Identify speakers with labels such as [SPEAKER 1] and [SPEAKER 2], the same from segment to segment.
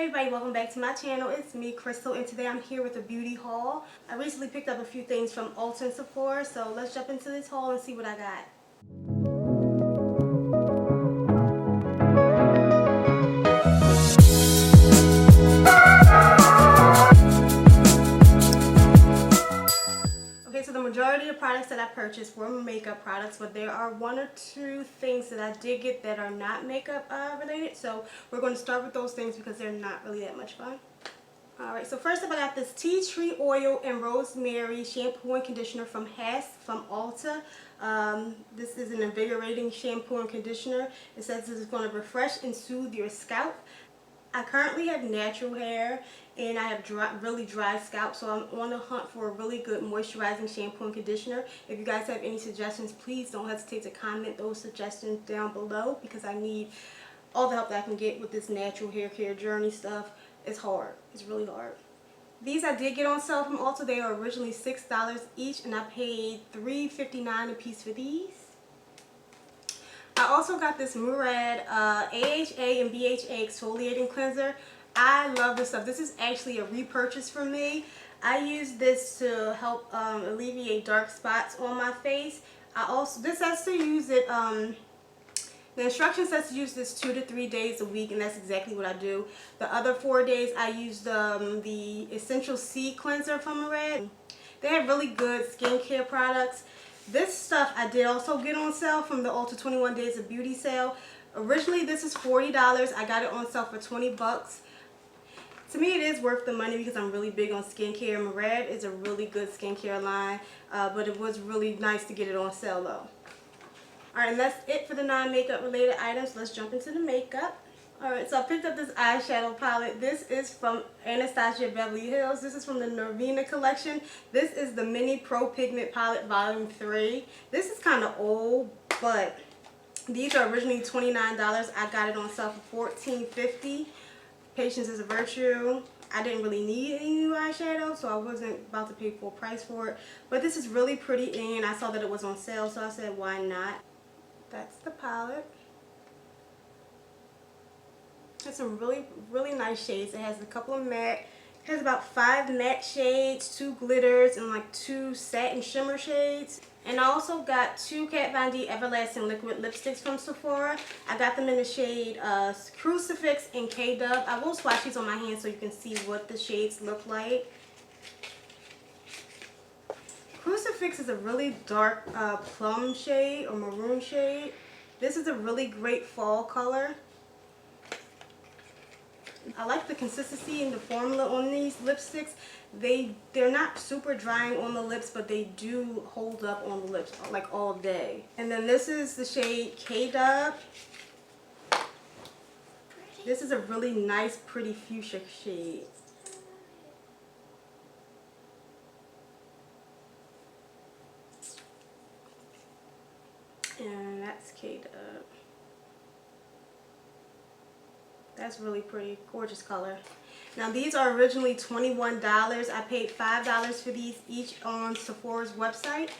[SPEAKER 1] everybody, welcome back to my channel. It's me, Crystal, and today I'm here with a beauty haul. I recently picked up a few things from Ulta and Sephora, so let's jump into this haul and see what I got. Okay, so the majority of products that I purchased were makeup products, but there are one or two things that I did get that are not makeup related. So we're going to start with those things because they're not really that much fun. Alright, so first up I got this tea tree oil and rosemary shampoo and conditioner from Ulta. This is an invigorating shampoo and conditioner. It says this is going to refresh and soothe your scalp. I currently have natural hair and I have really dry scalp, so I'm on the hunt for a really good moisturizing shampoo and conditioner. If you guys have any suggestions, please don't hesitate to comment those suggestions down below because I need all the help that I can get with this natural hair care journey stuff. It's hard. It's really hard. These I did get on sale from Ulta. They are originally $6 each and I paid $3.59 a piece for these. I also got this Murad AHA and BHA exfoliating cleanser. I love this stuff. This is actually a repurchase for me. I use this to help alleviate dark spots on my face. This says to use it, the instruction says to use this 2 to 3 days a week, and that's exactly what I do. The other 4 days I use the Essential C cleanser from Murad. They have really good skincare products. This stuff I did also get on sale from the Ulta 21 Days of Beauty sale. Originally this is $40. I got it on sale for 20 bucks. To me it is worth the money because I'm really big on skincare. Murad is a really good skincare line, but it was really nice to get it on sale though. Alright, and that's it for the non-makeup related items. Let's jump into the makeup. Alright, so I picked up this eyeshadow palette. This is from Anastasia Beverly Hills. This is from the Norvina collection. This is the Mini Pro Pigment Palette Volume 3. This is kind of old, but these are originally $29. I got it on sale for $14.50. Patience is a virtue. I didn't really need any new eyeshadow, so I wasn't about to pay full price for it. But this is really pretty, and I saw that it was on sale, so I said, why not? That's the palette. Has some really nice shades. It has a couple of matte. It has about 5 matte shades, 2 glitters, and like 2 satin shimmer shades. And I also got 2 Kat Von D Everlasting Liquid lipsticks from Sephora. I got them in the shade Crucifix and K-Dub. I will swatch these on my hand so you can see what the shades look like. Crucifix is a really dark plum shade or maroon shade. This is a really great fall color. I like the consistency and the formula on these lipsticks. They're not super drying on the lips, but they do hold up on the lips like all day. And then this is the shade K-Dub. This is a really nice, pretty fuchsia shade. And that's K-Dub. That's really pretty, gorgeous color. Now these are originally $21. I paid $5 for these each on Sephora's website.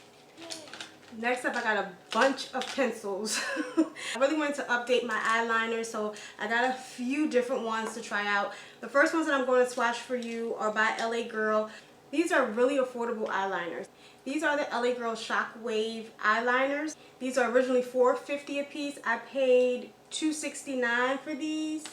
[SPEAKER 1] Next up I got a bunch of pencils. I really wanted to update my eyeliner, so I got a few different ones to try out. The first ones that I'm going to swatch for you are by LA Girl. These are really affordable eyeliners. These are the LA Girl Shockwave eyeliners. These are originally $4.50 a piece. I paid $2.69 for these.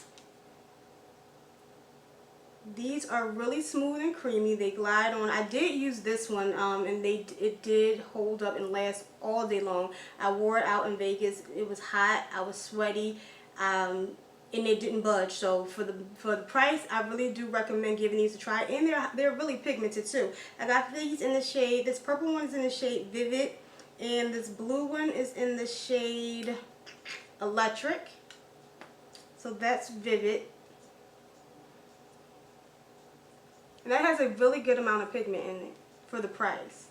[SPEAKER 1] These are really smooth and creamy. They glide on. I did use this one and it did hold up and last all day long. I wore it out in Vegas. It was hot. I was sweaty. And it didn't budge. So for the price, I really do recommend giving these a try. And they're really pigmented too. I got these in the shade. This purple one is in the shade Vivid, and this blue one is in the shade Electric. So that's Vivid. And that has a really good amount of pigment in it for the price.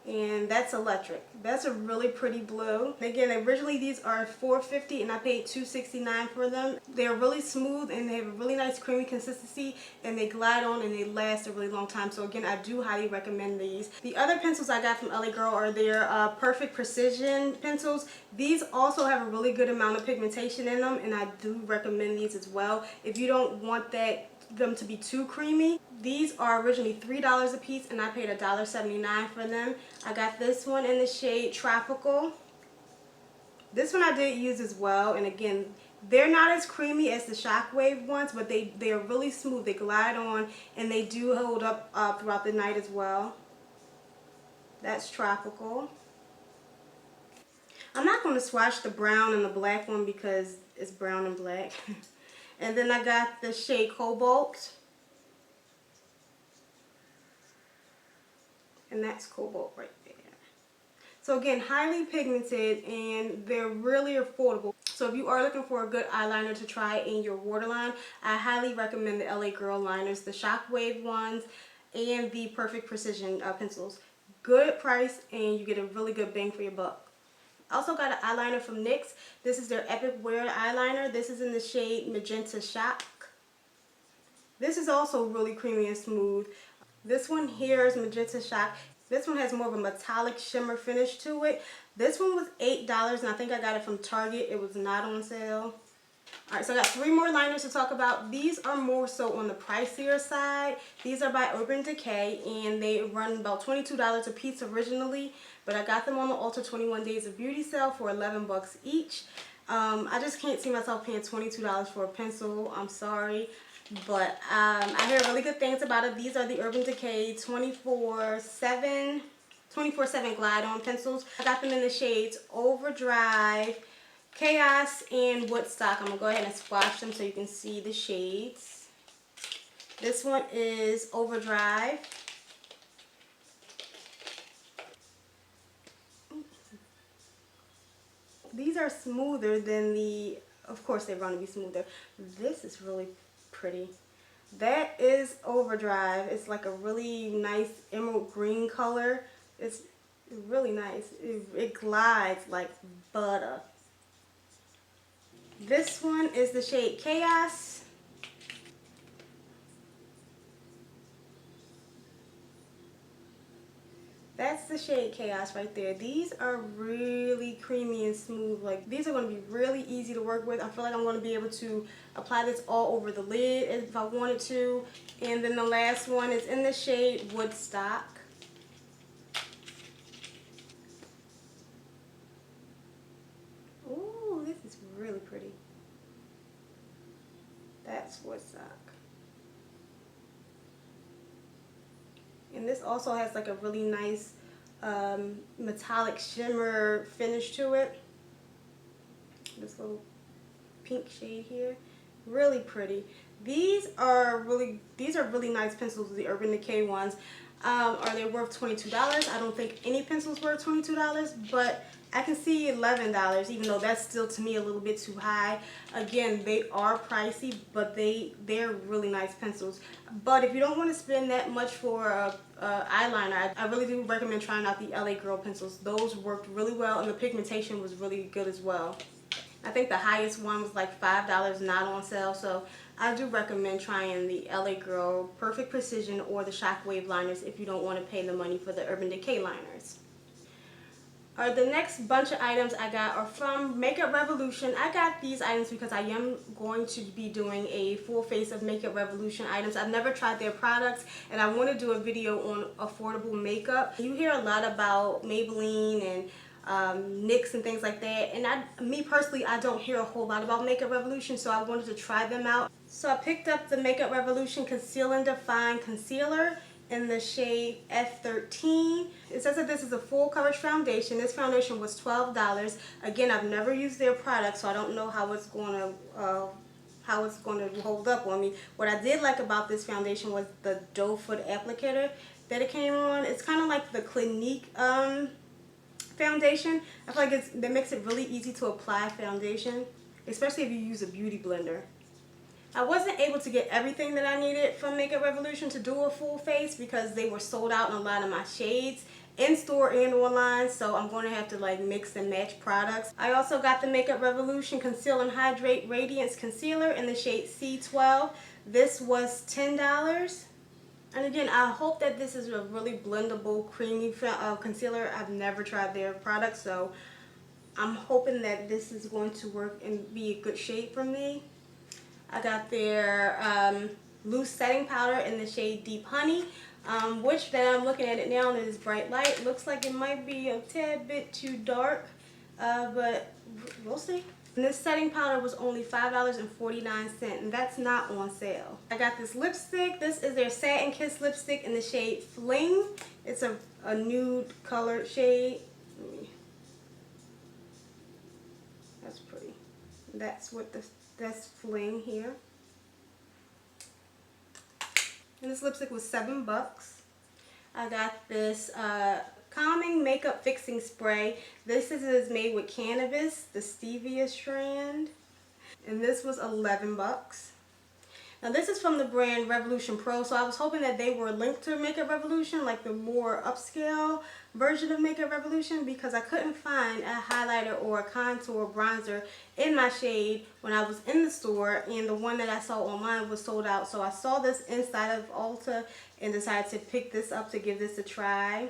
[SPEAKER 1] and that's electric. That's a really pretty blue. Again, originally these are $4.50 and I paid $2.69 for them. They're really smooth and they have a really nice creamy consistency, and they glide on and they last a really long time. So again, I do highly recommend these. The other pencils I got from LA Girl are their Perfect Precision pencils. These also have a really good amount of pigmentation in them, and I do recommend these as well if you don't want them to be too creamy. These are originally $3 a piece and I paid $1.79 for them. I got this one in the shade Tropical. This one I did use as well, and again, they're not as creamy as the Shockwave ones, but they are really smooth. They glide on and they do hold up throughout the night as well. That's Tropical. I'm not going to swatch the brown and the black one because it's brown and black. And then I got the shade Cobalt. And that's Cobalt right there. So again, highly pigmented and they're really affordable. So if you are looking for a good eyeliner to try in your waterline, I highly recommend the LA Girl liners, the Shockwave ones, and the Perfect Precision pencils. Good price and you get a really good bang for your buck. I also got an eyeliner from NYX. This is their Epic Wear eyeliner. This is in the shade Magenta Shock. This is also really creamy and smooth. This one here is Magenta Shock. This one has more of a metallic shimmer finish to it. This one was $8 and I think I got it from Target. It was not on sale. Alright, so I got 3 more liners to talk about. These are more so on the pricier side. These are by Urban Decay and they run about $22 a piece originally, but I got them on the Ulta 21 Days of Beauty sale for 11 bucks each. I just can't see myself paying $22 for a pencil. I'm sorry. But I hear really good things about it. These are the Urban Decay 24/7 Glide On pencils. I got them in the shades Overdrive, Chaos, and Woodstock. I'm going to go ahead and swatch them so you can see the shades. This one is Overdrive. These are smoother than the, of course they're going to be smoother. This is really pretty. That is Overdrive. It's like a really nice emerald green color. It's really nice. It glides like butter. This one is the shade Chaos. That's the shade Chaos right there. These are really creamy and smooth. Like, these are going to be really easy to work with. I feel like I'm going to be able to apply this all over the lid if I wanted to. And then the last one is in the shade Woodstock. Ooh, this is really pretty. That's Woodstock. And this also has like a really nice metallic shimmer finish to it. This little pink shade here, really pretty. These are really nice pencils, the Urban Decay ones. Are they worth $22? I don't think any pencil's worth $22, but I can see $11, even though that's still to me a little bit too high. Again, they are pricey, but they're really nice pencils. But if you don't want to spend that much for a eyeliner, I really do recommend trying out the LA Girl pencils. Those worked really well, and the pigmentation was really good as well. I think the highest one was like $5, not on sale, so I do recommend trying the LA Girl Perfect Precision or the Shockwave liners if you don't want to pay the money for the Urban Decay liners. Alright, the next bunch of items I got are from Makeup Revolution. I got these items because I am going to be doing a full face of Makeup Revolution items. I've never tried their products and I want to do a video on affordable makeup. You hear a lot about Maybelline and NYX and things like that, and me personally, I don't hear a whole lot about Makeup Revolution, so I wanted to try them out. So I picked up the Makeup Revolution Conceal and Define Concealer in the shade F13. It says that this is a full coverage foundation. This foundation was $12. Again, I've never used their product, so I don't know how it's going to hold up on me. What I did like about this foundation was the doe foot applicator that it came on. It's kind of like the Clinique foundation. I feel like that makes it really easy to apply foundation, especially if you use a beauty blender. I wasn't able to get everything that I needed from Makeup Revolution to do a full face because they were sold out in a lot of my shades in store and online, so I'm going to have to like mix and match products. I also got the Makeup Revolution Conceal and Hydrate Radiance Concealer in the shade C12. This was $10. And again, I hope that this is a really blendable, creamy concealer. I've never tried their product, so I'm hoping that this is going to work and be a good shade for me. I got their loose setting powder in the shade Deep Honey, which that I'm looking at it now in this bright light. Looks like it might be a tad bit too dark, but we'll see. And this setting powder was only $5.49, and that's not on sale. I got this lipstick. This is their Satin Kiss lipstick in the shade Fling. It's a nude colored shade. That's pretty. That's Fling here. And this lipstick was $7. I got this calming makeup fixing spray. This is made with cannabis, the stevia strand, and this was $11. Now this is from the brand Revolution Pro, so I was hoping that they were linked to Makeup Revolution, like the more upscale version of Makeup Revolution, because I couldn't find a highlighter or a contour bronzer in my shade when I was in the store, and the one that I saw online was sold out. So I saw this inside of Ulta and decided to pick this up to give this a try.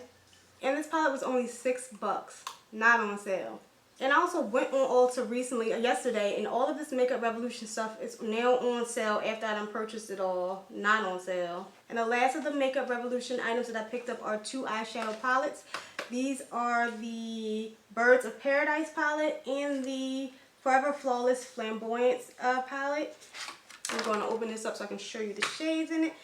[SPEAKER 1] And this palette was only $6, not on sale. And I also went on Ulta recently, yesterday, and all of this Makeup Revolution stuff is now on sale after I done purchased it all, not on sale. And the last of the Makeup Revolution items that I picked up are 2 eyeshadow palettes. These are the Birds of Paradise palette and the Forever Flawless Flamboyance palette. I'm going to open this up so I can show you the shades in it.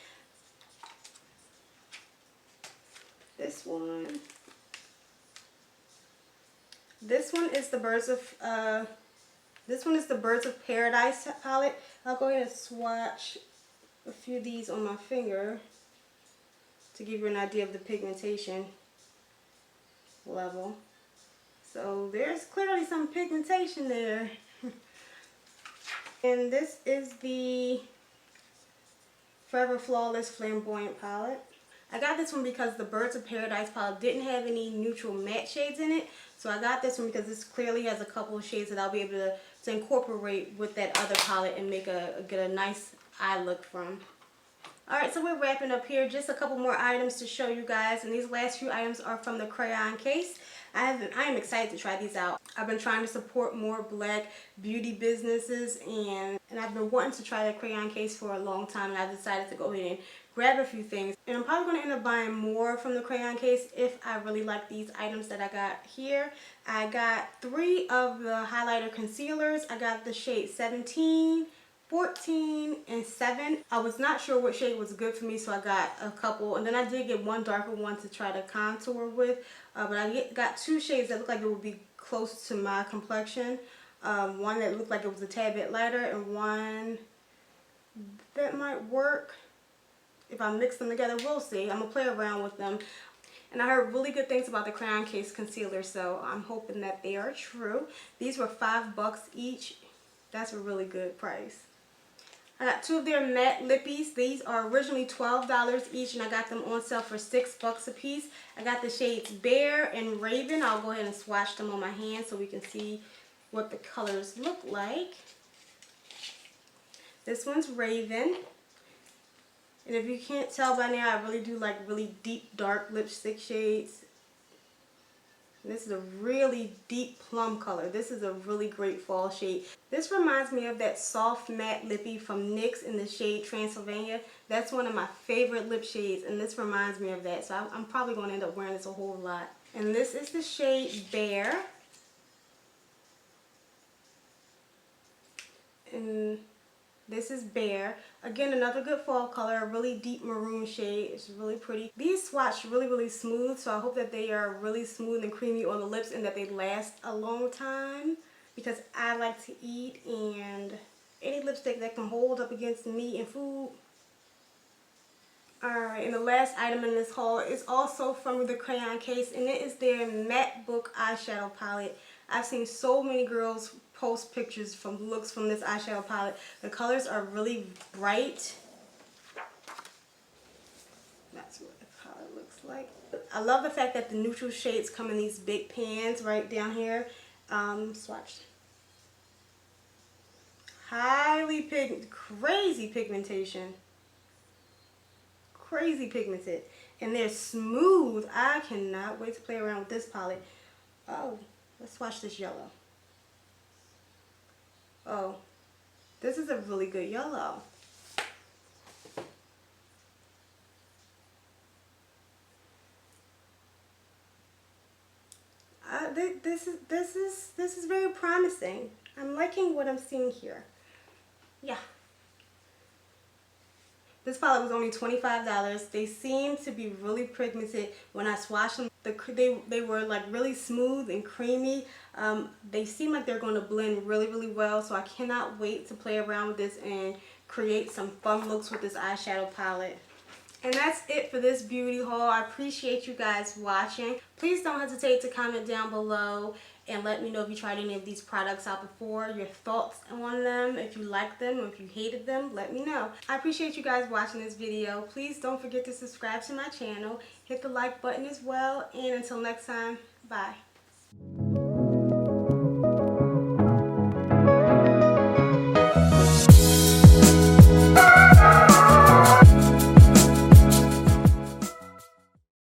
[SPEAKER 1] This one is the Birds of Paradise palette. I'll go ahead and swatch a few of these on my finger to give you an idea of the pigmentation level. So there's clearly some pigmentation there. And this is the Forever Flawless Flamboyant palette. I got this one because the Birds of Paradise palette didn't have any neutral matte shades in it. So I got this one because this clearly has a couple of shades that I'll be able to incorporate with that other palette and make get a nice eye look from. Alright, so we're wrapping up here. Just a couple more items to show you guys. And these last few items are from the crayon case. I am excited to try these out. I've been trying to support more black beauty businesses, and I've been wanting to try the crayon case for a long time, and I decided to go ahead and grab a few things. And I'm probably going to end up buying more from the crayon case if I really like these items that I got here. I got 3 of the highlighter concealers. I got the shade 17, 14, and 7. I was not sure what shade was good for me, so I got a couple. And then I did get one darker one to try to contour with. But I got 2 shades that looked like it would be close to my complexion. One that looked like it was a tad bit lighter, and one that might work. If I mix them together, we'll see. I'm going to play around with them. And I heard really good things about the crayon case concealer, so I'm hoping that they are true. These were $5 each. That's a really good price. I got 2 of their matte lippies. These are originally $12 each, and I got them on sale for $6 a piece. I got the shades Bear and Raven. I'll go ahead and swatch them on my hand so we can see what the colors look like. This one's Raven. And if you can't tell by now, I really do like really deep, dark lipstick shades. And this is a really deep plum color. This is a really great fall shade. This reminds me of that soft matte lippy from NYX in the shade Transylvania. That's one of my favorite lip shades, and this reminds me of that. So I'm probably going to end up wearing this a whole lot. And this is the shade Bear. And this is Bear. Again, another good fall color, a really deep maroon shade. It's really pretty. These swatched really smooth, so I hope that they are really smooth and creamy on the lips and that they last a long time, because I like to eat, and any lipstick that can hold up against meat and food. Alright, and the last item in this haul is also from the crayon case, and it is their Matte Book eyeshadow palette. I've seen so many girls post pictures from looks from this eyeshadow palette. The colors are really bright. That's what the palette looks like. I love the fact that the neutral shades come in these big pans right down here. Swatch. Crazy pigmentation. Crazy pigmented. And they're smooth. I cannot wait to play around with this palette. Oh, let's swatch this yellow. Oh, this is a really good yellow. This is very promising. I'm liking what I'm seeing here. Yeah. This palette was only $25. They seem to be really pigmented. When I swatched them, they were like really smooth and creamy. They seem like they're going to blend really, really well. So I cannot wait to play around with this and create some fun looks with this eyeshadow palette. And that's it for this beauty haul. I appreciate you guys watching. Please don't hesitate to comment down below and let me know if you tried any of these products out before, your thoughts on them, if you liked them or if you hated them, let me know. I appreciate you guys watching this video. Please don't forget to subscribe to my channel, hit the like button as well, and until next time, bye.